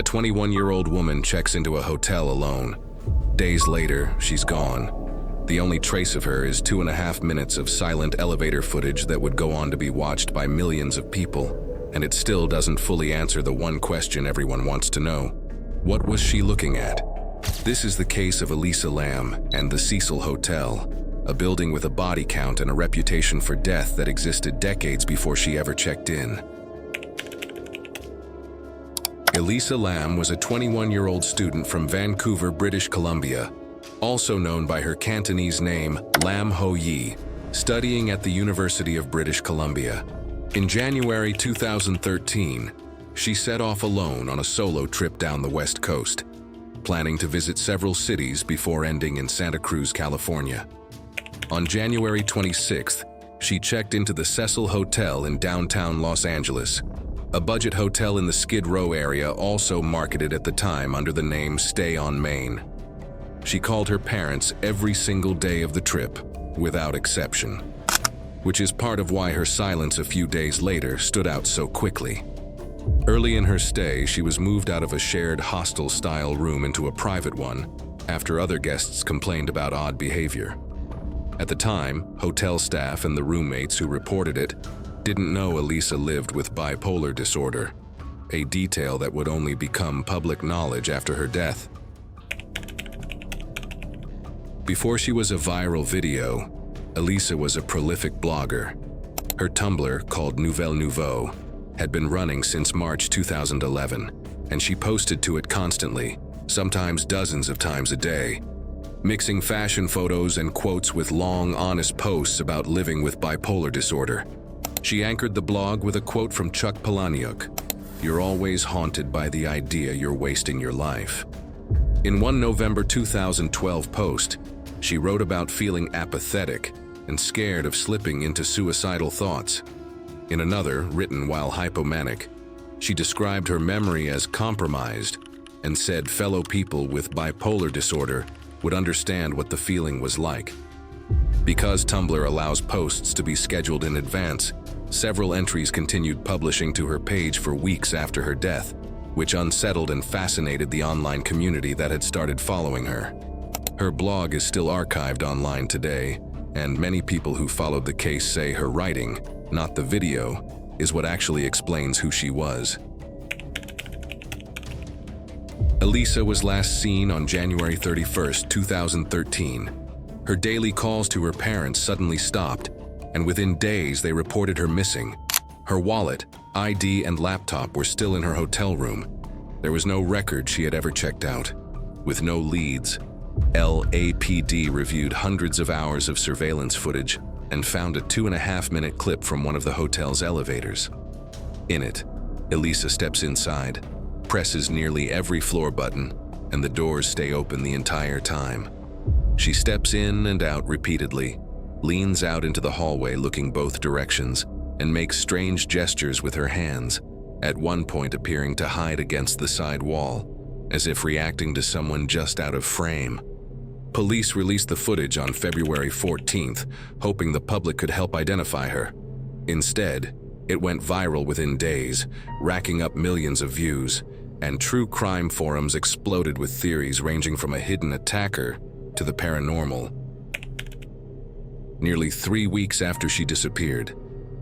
A 21-year-old woman checks into a hotel alone. Days later, she's gone. The only trace of her is 2.5 minutes of silent elevator footage that would go on to be watched by millions of people, and it still doesn't fully answer the one question everyone wants to know. What was she looking at? This is the case of Elisa Lam and the Cecil Hotel, a building with a body count and a reputation for death that existed decades before she ever checked in. Elisa Lam was a 21-year-old student from Vancouver, British Columbia, also known by her Cantonese name Lam Ho Yi, studying at the University of British Columbia. In January 2013, she set off alone on a solo trip down the West Coast, planning to visit several cities before ending in Santa Cruz, California. On January 26th, she checked into the Cecil Hotel in downtown Los Angeles, a budget hotel in the Skid Row area also marketed at the time under the name Stay on Main. She called her parents every single day of the trip, without exception, which is part of why her silence a few days later stood out so quickly. Early in her stay, she was moved out of a shared hostel-style room into a private one after other guests complained about odd behavior. At the time, hotel staff and the roommates who reported it didn't know Elisa lived with bipolar disorder, a detail that would only become public knowledge after her death. Before she was a viral video, Elisa was a prolific blogger. Her Tumblr, called Nouvelle Nouveau, had been running since March 2011, and she posted to it constantly, sometimes dozens of times a day, mixing fashion photos and quotes with long, honest posts about living with bipolar disorder. She anchored the blog with a quote from Chuck Palahniuk: "You're always haunted by the idea you're wasting your life." In one November 2012 post, she wrote about feeling apathetic and scared of slipping into suicidal thoughts. In another, written while hypomanic, she described her memory as compromised and said fellow people with bipolar disorder would understand what the feeling was like. Because Tumblr allows posts to be scheduled in advance, several entries continued publishing to her page for weeks after her death, which unsettled and fascinated the online community that had started following her. Her blog is still archived online today, and many people who followed the case say her writing, not the video, is what actually explains who she was. Elisa was last seen on January 31st, 2013. Her daily calls to her parents suddenly stopped, and within days they reported her missing. Her wallet, ID, and laptop were still in her hotel room. There was no record she had ever checked out. With no leads, LAPD reviewed hundreds of hours of surveillance footage and found a 2.5-minute clip from one of the hotel's elevators. In it, Elisa steps inside, presses nearly every floor button, and the doors stay open the entire time. She steps in and out repeatedly, leans out into the hallway looking both directions, and makes strange gestures with her hands, at one point appearing to hide against the side wall, as if reacting to someone just out of frame. Police released the footage on February 14th, hoping the public could help identify her. Instead, it went viral within days, racking up millions of views, and true crime forums exploded with theories ranging from a hidden attacker to the paranormal. Nearly 3 weeks after she disappeared,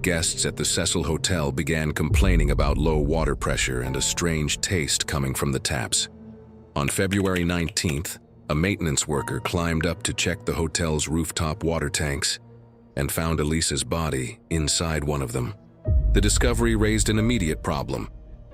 guests at the Cecil Hotel began complaining about low water pressure and a strange taste coming from the taps. On February 19th, a maintenance worker climbed up to check the hotel's rooftop water tanks and found Elisa's body inside one of them. The discovery raised an immediate problem.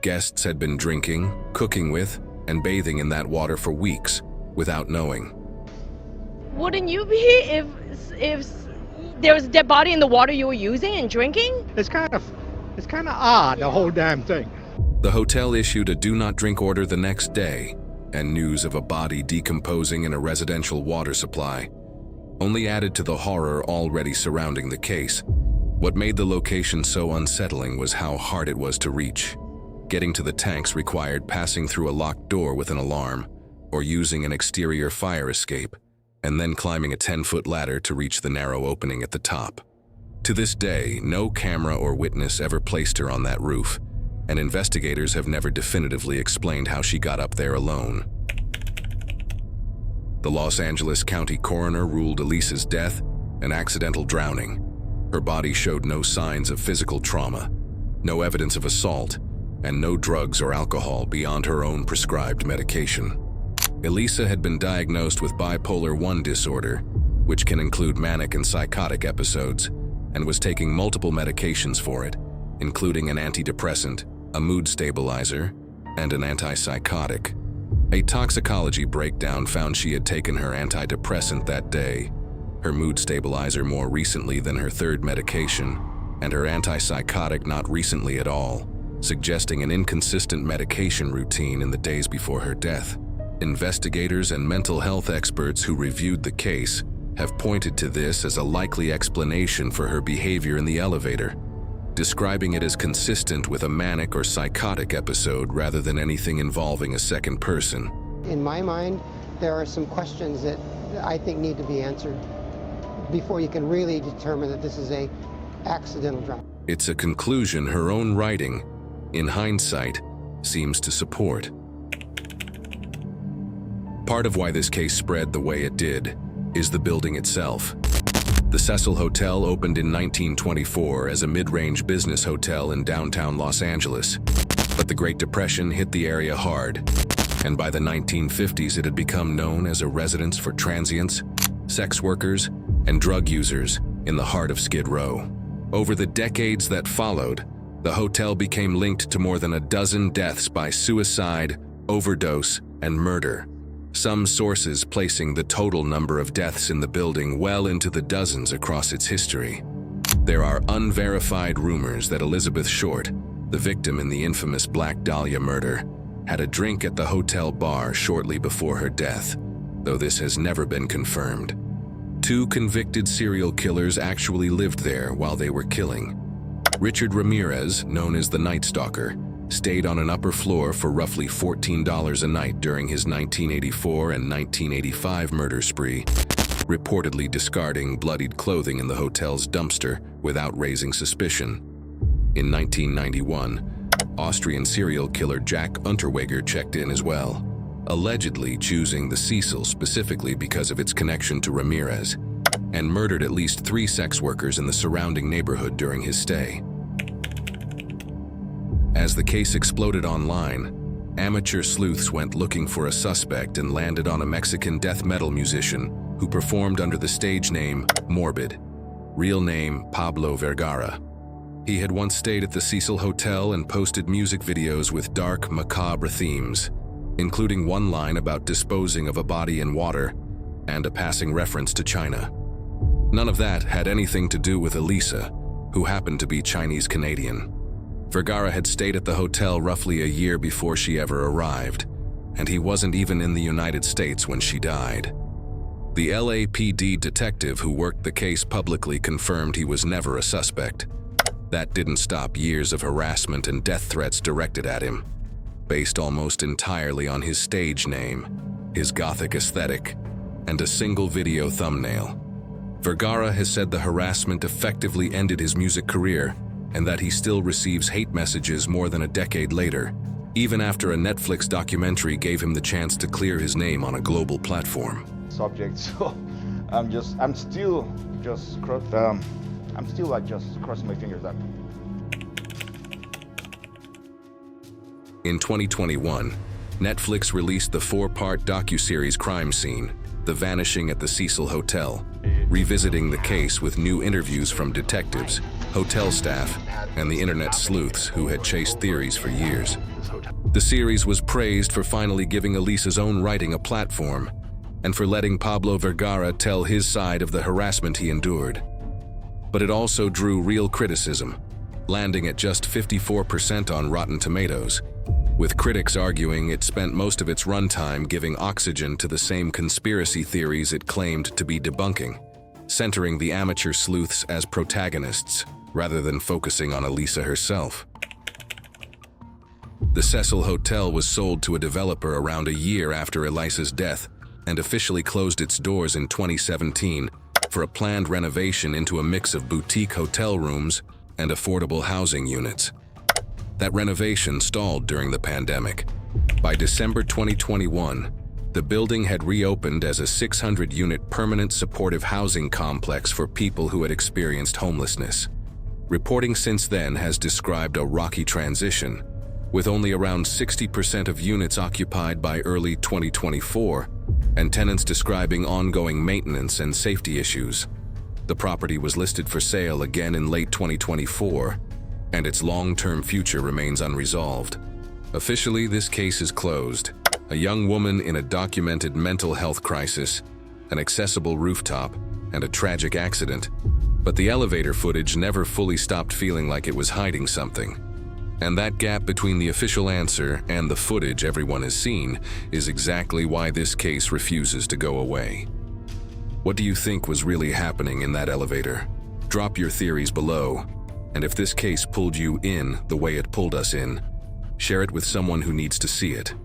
Guests had been drinking, cooking with, and bathing in that water for weeks without knowing. Wouldn't you be if there was a dead body in the water you were using and drinking? It's kind of odd, the whole damn thing. The hotel issued a do not drink order the next day, and news of a body decomposing in a residential water supply only added to the horror already surrounding the case. What made the location so unsettling was how hard it was to reach. Getting to the tanks required passing through a locked door with an alarm, or using an exterior fire escape, and then climbing a 10-foot ladder to reach the narrow opening at the top. To this day, no camera or witness ever placed her on that roof, and investigators have never definitively explained how she got up there alone. The Los Angeles County coroner ruled Elisa's death an accidental drowning. Her body showed no signs of physical trauma, no evidence of assault, and no drugs or alcohol beyond her own prescribed medication. Elisa had been diagnosed with bipolar I disorder, which can include manic and psychotic episodes, and was taking multiple medications for it, including an antidepressant, a mood stabilizer, and an antipsychotic. A toxicology breakdown found she had taken her antidepressant that day, her mood stabilizer more recently than her third medication, and her antipsychotic not recently at all, suggesting an inconsistent medication routine in the days before her death. Investigators and mental health experts who reviewed the case have pointed to this as a likely explanation for her behavior in the elevator, describing it as consistent with a manic or psychotic episode rather than anything involving a second person. In my mind, there are some questions that I think need to be answered before you can really determine that this is an accidental drowning. It's a conclusion her own writing, in hindsight, seems to support. Part of why this case spread the way it did is the building itself. The Cecil Hotel opened in 1924 as a mid-range business hotel in downtown Los Angeles, but the Great Depression hit the area hard, and by the 1950s it had become known as a residence for transients, sex workers, and drug users in the heart of Skid Row. Over the decades that followed, the hotel became linked to more than a dozen deaths by suicide, overdose, and murder, some sources placing the total number of deaths in the building well into the dozens across its history. There are unverified rumors that Elizabeth Short, the victim in the infamous Black Dahlia murder, had a drink at the hotel bar shortly before her death, though this has never been confirmed. 2 convicted serial killers actually lived there while they were killing. Richard Ramirez, known as the Night Stalker, stayed on an upper floor for roughly $14 a night during his 1984 and 1985 murder spree, reportedly discarding bloodied clothing in the hotel's dumpster without raising suspicion. In 1991, Austrian serial killer Jack Unterweger checked in as well, allegedly choosing the Cecil specifically because of its connection to Ramirez, and murdered at least 3 sex workers in the surrounding neighborhood during his stay. As the case exploded online, amateur sleuths went looking for a suspect and landed on a Mexican death metal musician who performed under the stage name Morbid, real name Pablo Vergara. He had once stayed at the Cecil Hotel and posted music videos with dark, macabre themes, including one line about disposing of a body in water and a passing reference to China. None of that had anything to do with Elisa, who happened to be Chinese-Canadian. Vergara had stayed at the hotel roughly a year before she ever arrived, and he wasn't even in the United States when she died. The LAPD detective who worked the case publicly confirmed he was never a suspect. That didn't stop years of harassment and death threats directed at him, based almost entirely on his stage name, his gothic aesthetic, and a single video thumbnail. Vergara has said the harassment effectively ended his music career, and that he still receives hate messages more than a decade later, even after a Netflix documentary gave him the chance to clear his name on a global platform. Subject, so I'm still crossing my fingers up. In 2021, Netflix released the 4-part docuseries Crime Scene, The Vanishing at the Cecil Hotel, revisiting the case with new interviews from detectives, hotel staff, and the internet sleuths who had chased theories for years. The series was praised for finally giving Elisa's own writing a platform, and for letting Pablo Vergara tell his side of the harassment he endured. But it also drew real criticism, landing at just 54% on Rotten Tomatoes, with critics arguing it spent most of its runtime giving oxygen to the same conspiracy theories it claimed to be debunking, centering the amateur sleuths as protagonists rather than focusing on Elisa herself. The Cecil Hotel was sold to a developer around a year after Elisa's death and officially closed its doors in 2017 for a planned renovation into a mix of boutique hotel rooms and affordable housing units. That renovation stalled during the pandemic. By December 2021, the building had reopened as a 600-unit permanent supportive housing complex for people who had experienced homelessness. Reporting since then has described a rocky transition, with only around 60% of units occupied by early 2024, and tenants describing ongoing maintenance and safety issues. The property was listed for sale again in late 2024, and its long-term future remains unresolved. Officially, this case is closed. A young woman in a documented mental health crisis, an accessible rooftop, and a tragic accident. But the elevator footage never fully stopped feeling like it was hiding something. And that gap between the official answer and the footage everyone has seen is exactly why this case refuses to go away. What do you think was really happening in that elevator? Drop your theories below. And if this case pulled you in the way it pulled us in, share it with someone who needs to see it.